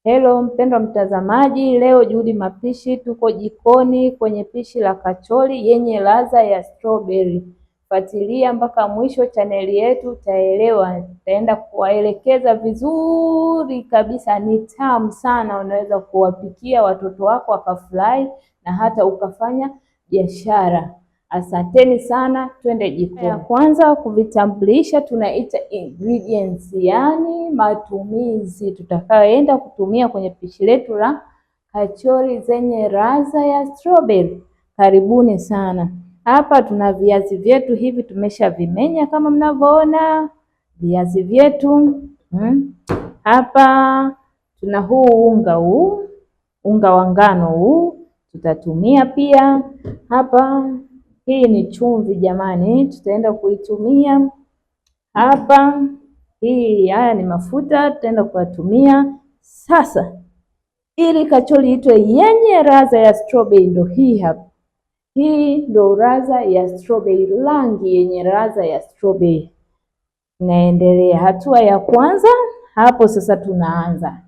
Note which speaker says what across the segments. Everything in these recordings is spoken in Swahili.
Speaker 1: Hello mpendwa mtazamaji, leo Juhudi Mapishi tuko jikoni kwenye pishi la kachori yenye ladha ya strawberry. Fuatilia mpaka mwisho chaneli yetu utaelewa. Nitaenda kuwaelekeza vizuri kabisa, ni tamu sana, unaweza kuwapikia watoto wako wakafurahi na hata ukafanya biashara. Asanteni sana, twende jikoni. Ya kwanza kuvitambulisha tunaita ingredients, yani matumizi tutakayoenda kutumia kwenye pishi letu la kachori zenye ladha ya strawberry. Karibuni sana. Hapa tuna viazi vyetu hivi tumeshavimenya kama mnavyoona viazi vyetu. Hapa tuna unga wa ngano huu tutatumia pia. Hapa hii ni chumvi jamani, tutaenda kuitumia hapa. Haya ni mafuta tutaenda kuyatumia. Sasa ili kachori itwe yenye ladha ya strawberry, ndio hii hapa. Hii ndio ladha ya strawberry, rangi yenye ladha ya strawberry. Naendelea hatua ya kwanza. Hapo sasa tunaanza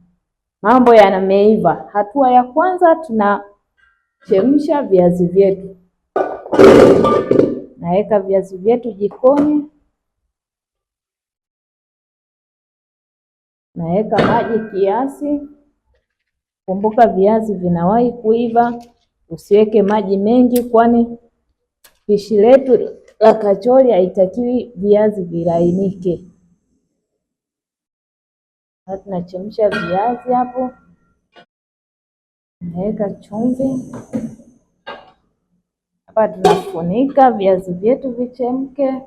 Speaker 1: mambo yanameiva. Hatua ya kwanza tunachemsha viazi vyetu. Naweka viazi vyetu jikoni, naweka maji kiasi. Kumbuka viazi vinawahi kuiva, usiweke maji mengi, kwani pishi letu la kachori haitakiwi viazi vilainike. Tunachemsha viazi hapo, naweka chumvi hapa, tunafunika viazi vyetu vichemke.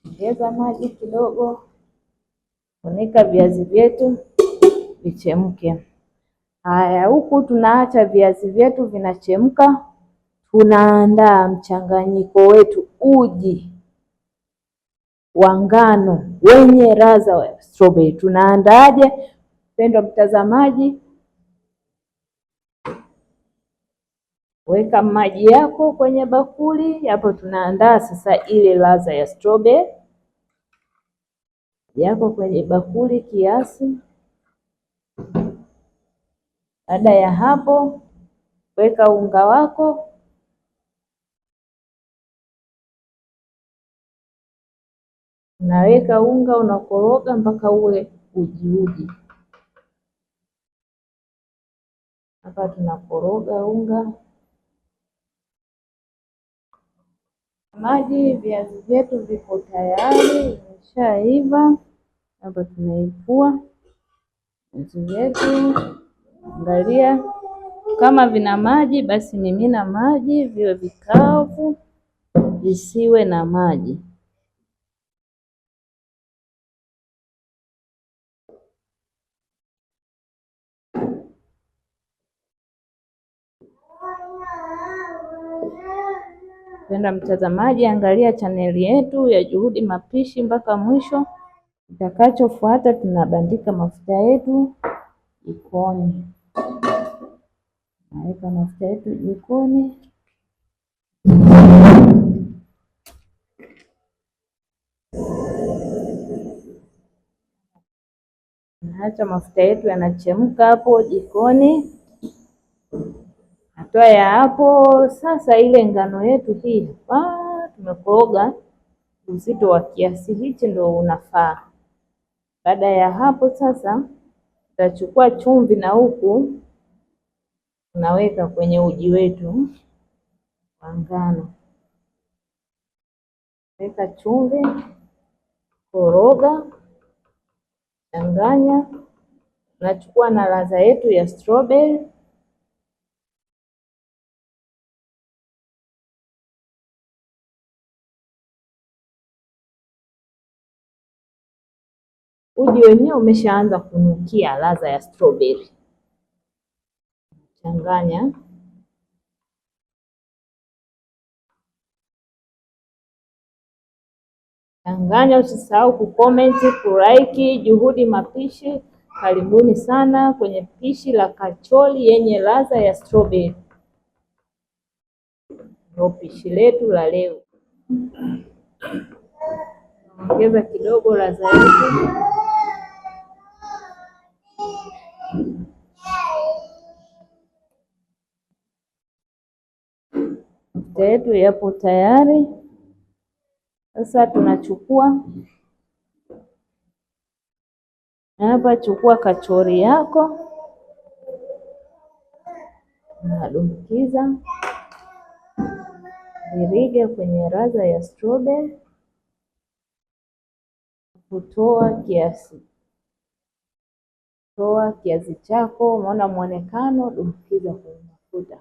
Speaker 1: Ongeza maji kidogo, funika viazi vyetu vichemke. Haya, huku tunaacha viazi vyetu vinachemka, tunaandaa mchanganyiko wetu, uji wa ngano wenye ladha ya strawberry. Tunaandaaje mpendwa mtazamaji? Weka maji yako kwenye bakuli hapo, tunaandaa sasa ile ladha ya strawberry yako kwenye bakuli kiasi. Baada ya hapo, weka unga wako, unaweka unga, unakoroga mpaka uwe uji. Hapa tunakoroga unga. Maji, viazi vyetu viko tayari, vimeshaiva. Hapa tunaipua viazi vyetu. Angalia kama vina maji, basi mimina maji, viwe vikavu, visiwe na maji. Penda mtazamaji, angalia chaneli yetu ya Juhudi Mapishi mpaka mwisho. Kitakachofuata tunabandika mafuta yetu jikoni. Naweka mafuta yetu jikoni. Naacha mafuta yetu yanachemka hapo jikoni. Hatua ya hapo sasa, ile ngano yetu hii tumekoroga uzito wa kiasi hichi ndio unafaa. Baada ya hapo sasa tutachukua chumvi na huku tunaweka kwenye uji wetu wa ngano. Weka chumvi, koroga, changanya. Tunachukua na ladha yetu ya strawberry. Uji wenyewe umeshaanza kunukia ladha ya strawberry. Changanya. Usisahau kucomment, kulike Juhudi Mapishi. Karibuni sana kwenye pishi la kachori yenye ladha ya strawberry. Ndio pishi letu la leo. Ongeza kidogo ladha yetu. Mafuta yetu yapo tayari. Sasa tunachukua hapa, chukua kachori yako, unadumkiza virige kwenye ladha ya strawberry, kutoa kiasi chako. Umeona muonekano, dumkiza kwenye mafuta.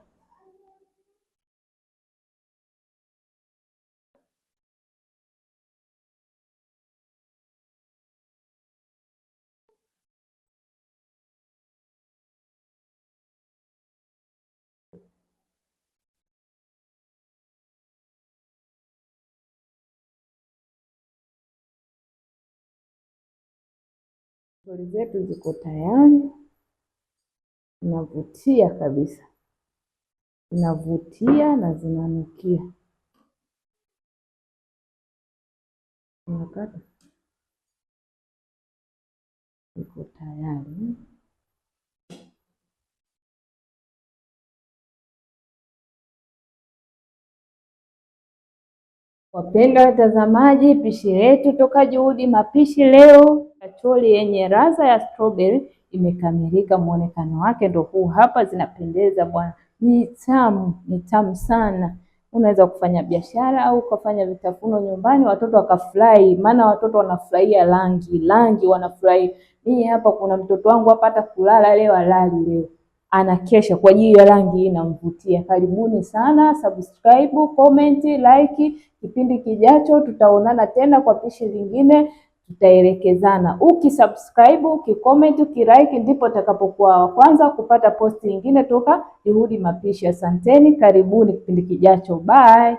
Speaker 1: Stori zetu ziko tayari, zinavutia kabisa, zinavutia na zinanukia. Unakata, ziko tayari. Wapendwa watazamaji, pishi letu toka Juhudi Mapishi leo, kachori yenye ladha ya strawberry imekamilika. Muonekano wake ndio huu hapa, zinapendeza bwana, ni tamu sana. Unaweza kufanya biashara au ukafanya vitafuno nyumbani, watoto wakafurahi, maana watoto wanafurahia rangi wanafurahi. Mimi hapa kuna mtoto wangu hapa hata kulala leo halali leo, anakesha kwa ajili ya rangi hii inamvutia. Karibuni sana, subscribe, comment, like. Kipindi kijacho tutaonana tena kwa pishi lingine, tutaelekezana. Ukisubscribe, ukicomment, ukilike ndipo utakapokuwa wa kwanza kupata posti nyingine toka Juhudi Mapishi. Asanteni, karibuni kipindi kijacho. Bye.